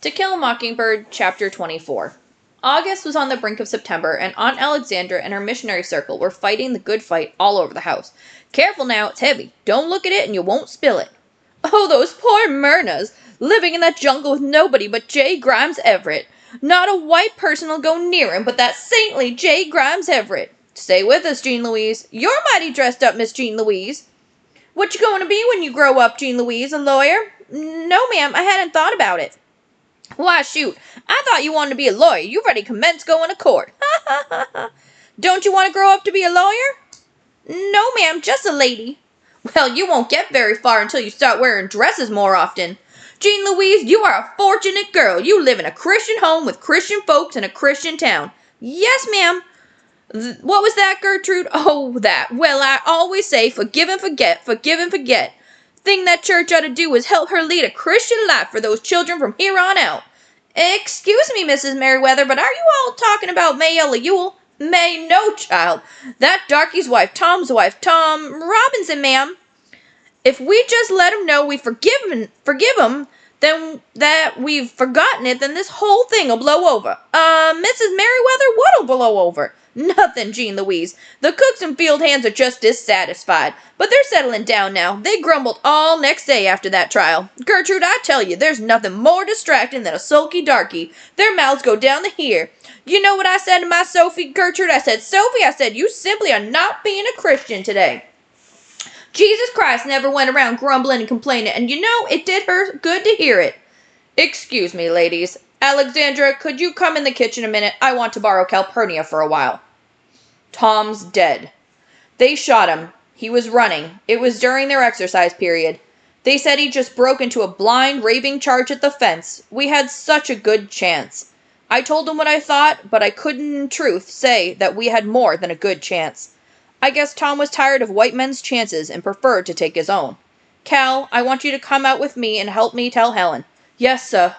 To Kill a Mockingbird, Chapter 24. August was on the brink of September, and Aunt Alexandra and her missionary circle were fighting the good fight all over the house. Careful now, it's heavy. Don't look at it and you won't spill it. Oh, those poor Myrnas, living in that jungle with nobody but J. Grimes Everett. Not a white person will go near him but that saintly J. Grimes Everett. Stay with us, Jean Louise. You're mighty dressed up, Miss Jean Louise. What you going to be when you grow up, Jean Louise, a lawyer? No, ma'am, I hadn't thought about it. Why, shoot, I thought you wanted to be a lawyer. You've already commenced going to court. Ha, ha, ha, ha. Don't you want to grow up to be a lawyer? No, ma'am, just a lady. Well, you won't get very far until you start wearing dresses more often. Jean Louise, you are a fortunate girl. You live in a Christian home with Christian folks in a Christian town. Yes, ma'am. What was that, Gertrude? Oh, that. Well, I always say forgive and forget, forgive and forget. Thing that church ought to do is help her lead a Christian life for those children from here on out. Excuse me, Mrs. Merriweather, but are you all talking about May Ella Ewell? May, no, child. That darky's wife, Tom's wife, Tom Robinson, ma'am. If we just let him know we forgive him, then that we've forgotten it, then this whole thing'll blow over. Mrs. Merriweather, what'll blow over? Nothing, Jean Louise. The cooks and field hands are just dissatisfied, but they're settling down now. They grumbled all next day after that trial. Gertrude, I tell you, there's nothing more distracting than a sulky darky. Their mouths go down to here. You know what I said to my Sophie, Gertrude? I said, Sophie, you simply are not being a Christian today. Jesus Christ never went around grumbling and complaining, and you know, it did her good to hear it. Excuse me, ladies. Alexandra, could you come in the kitchen a minute? I want to borrow Calpurnia for a while. Tom's dead. They shot him. He was running. It was during their exercise period. They said he just broke into a blind, raving charge at the fence. We had such a good chance. I told him what I thought, but I couldn't in truth say that we had more than a good chance. I guess Tom was tired of white men's chances and preferred to take his own. Cal, I want you to come out with me and help me tell Helen. Yes, sir.